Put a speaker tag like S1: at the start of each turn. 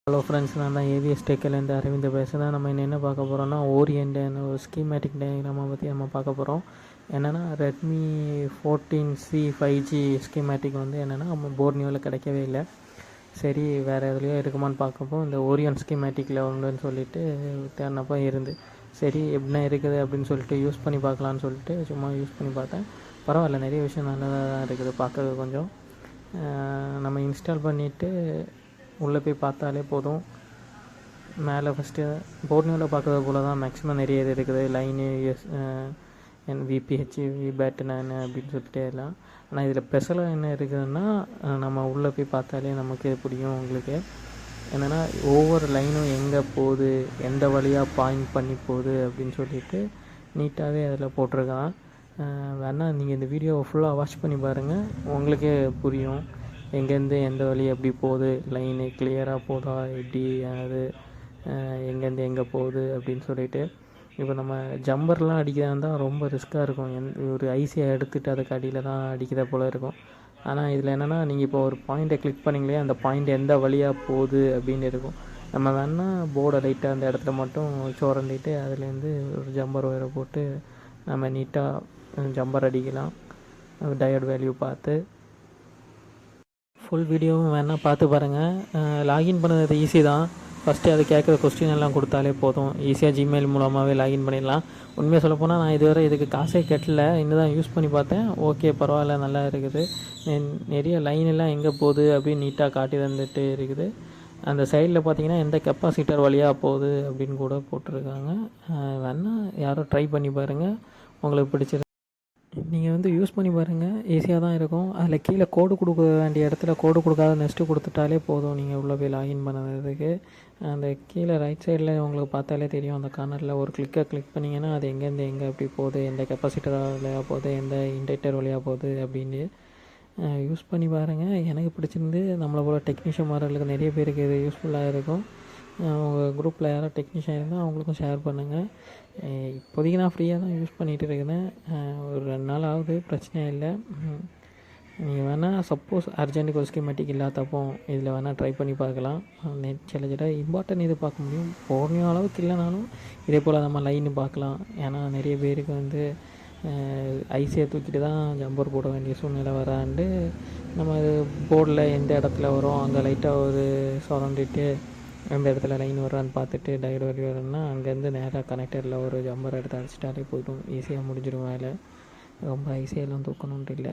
S1: Hello friends, நான் தான் AVS டெக்கிலேருந்து Aravind பேசுகிறேன். நம்ம என்ன பார்க்க போகிறோம்னா, ஓரியன்ட் ஒரு ஸ்கீமேட்டிக் டயக்ராமை பற்றி நம்ம பார்க்க போகிறோம். என்னென்னா ரெட்மி 14C 5G ஸ்கீமேட்டிக் வந்து என்னென்னா நம்ம போர்னியோவில் கிடைக்கவே இல்லை. சரி, வேறு எதுலேயோ இருக்குமான்னு பார்க்கப்போ இந்த ஓரியன் ஸ்கீமேட்டிக்கில் உண்டுன்னு சொல்லிட்டு தேடினப்போ இருந்து, சரி எப்படின்னா இருக்குது அப்படின்னு சொல்லிட்டு யூஸ் பண்ணி பார்க்கலான்னு சொல்லிட்டு சும்மா யூஸ் பண்ணி பார்த்தேன். பரவாயில்ல, நிறைய விஷயம் நல்லதாக தான் இருக்குது பார்க்க. கொஞ்சம் நம்ம இன்ஸ்டால் பண்ணிவிட்டு உள்ளே போய் பார்த்தாலே போதும். மேலே ஃபஸ்ட்டு போர்னியோவில் பார்க்குறது போல் தான் மேக்ஸிமம் நிறைய இது இருக்குது. லைனு விபிஹெச் விபேட்னா என்ன அப்படின்னு சொல்லிட்டு எல்லாம். ஆனால் இதில் ஸ்பெஷலாக என்ன இருக்குதுன்னா, நம்ம உள்ளே போய் பார்த்தாலே நமக்கு புரியும் உங்களுக்கு. என்னென்னா ஒவ்வொரு லைனும் எங்கே போகுது, எந்த வழியாக பாயிண்ட் பண்ணி போகுது அப்படின்னு சொல்லிட்டு நீட்டாகவே அதில் போட்டிருக்கான். வேணால் நீங்கள் இந்த வீடியோவை ஃபுல்லாக வாட்ச் பண்ணி பாருங்கள், உங்களுக்கே புரியும் எங்கேருந்து எந்த வழி எப்படி போகுது, லைனு கிளியராக போதா எப்படி, அது எங்கேருந்து எங்கே போகுது அப்படின்னு சொல்லிட்டு. இப்போ நம்ம ஜம்பர்லாம் அடிக்கிறதா இருந்தால் ரொம்ப ரிஸ்க்காக இருக்கும். ஒரு ஐசியை எடுத்துகிட்டு அதுக்கு அடியில் தான் அடிக்கிற போல் இருக்கும். ஆனால் இதில் என்னென்னா, நீங்கள் இப்போ ஒரு பாயிண்ட்டை கிளிக் பண்ணிங்களே, அந்த பாயிண்ட் எந்த வழியாக போகுது அப்படின்னு இருக்கும். நம்ம வேணால் போர்டை லைட்டாக அந்த இடத்துல மட்டும் சோரண்டிட்டு அதுலேருந்து ஒரு ஜம்பர் ஒயரை போட்டு நம்ம நீட்டாக ஜம்பர் அடிக்கலாம். டயோட் வேல்யூ பார்த்து ஃபுல் வீடியோவும் வேணால் பார்த்து பாருங்கள். லாகின் பண்ணுறது ஈஸி தான். ஃபஸ்ட்டு அது கேட்குற கொஸ்டின் எல்லாம் கொடுத்தாலே போதும், ஈஸியாக ஜிமெயில் மூலமாகவே லாகின் பண்ணிடலாம். உண்மையாக சொல்லப்போனால் நான் இதுவரை இதுக்கு காசே கட்டல, இன்னும் தான் யூஸ் பண்ணி பார்த்தேன். ஓகே, பரவாயில்ல, நல்லா இருக்குது. நிறைய லைன் எல்லாம் எங்கே போகுது அப்படின்னு நீட்டாக காட்டி தந்துட்டு இருக்குது. அந்த சைடில் பார்த்தீங்கன்னா எந்த கெப்பாசிட்டர் வழியாக போகுது அப்படின்னு கூட போட்டிருக்காங்க. வேணால் யாரும் ட்ரை பண்ணி பாருங்கள், உங்களுக்கு பிடிச்சிருக்கு. நீங்கள் வந்து யூஸ் பண்ணி பாருங்கள், ஈஸியாக தான் இருக்கும். அதில் கீழே கோடு கொடுக்க வேண்டிய இடத்துல கோடு கொடுக்காத நெக்ஸ்ட்டு கொடுத்துட்டாலே போதும், நீங்கள் உள்ளே போய் லாகின் பண்ணுறதுக்கு. அந்த கீழே ரைட் சைடில் உங்களுக்கு பார்த்தாலே தெரியும், அந்த கார்னரில் ஒரு கிளிக் பண்ணிங்கன்னா அது எங்கேருந்து எங்கே எப்படி போகுது, எந்த கெப்பாசிட்டர் வழியாக போகுது, எந்த இண்டக்டர் வழியாக போகுது அப்படின்னு யூஸ் பண்ணி பாருங்கள். எனக்கு பிடிச்சிருந்து. நம்மளை போல் டெக்னீஷியன் மார்களுக்கு நிறைய பேருக்கு இது யூஸ்ஃபுல்லாக இருக்கும். உங்கள் குரூப்பில் யாரோ டெக்னீஷியன் இருந்தால் அவங்களுக்கும் ஷேர் பண்ணுங்கள். இப்போதைக்கு நான் ஃப்ரீயாக தான் யூஸ் பண்ணிகிட்டு இருக்கிறேன். ஒரு 2 நாள் ஆகுது, பிரச்சனை இல்லை. நீங்கள் வேணால் சப்போஸ் அர்ஜென்ட்டுக்கு ஒரு ஸ்கீமேட்டிக் இல்லாதப்போ இதில் வேணால் ட்ரை பண்ணி பார்க்கலாம். சில இம்பார்ட்டன் இது பார்க்க முடியும். போர்னியோ அளவுக்கு இல்லைனாலும் இதே போல் நம்ம லைன்னு பார்க்கலாம். ஏன்னா நிறைய பேருக்கு வந்து ஐசியை தூக்கிட்டு தான் ஜம்பர் போட வேண்டிய சூழ்நிலை வராண்டு, நம்ம போர்டில் எந்த இடத்துல வரும் அங்கே லைட்டாக ஒரு சரௌண்டிட்டு எந்த இடத்துல லைன் வரான்னு பார்த்துட்டு டயோடு வழி வரணும்னா அங்கேருந்து நேராக கனெக்டரில் ஒரு ஜம்பர் எடுத்து அடிச்சிட்டாலே போய்டும், ஈஸியாக முடிஞ்சிடும் வேலை. ரொம்ப ஐசியெல்லாம் தூக்கணுன்ட்டு இல்லை.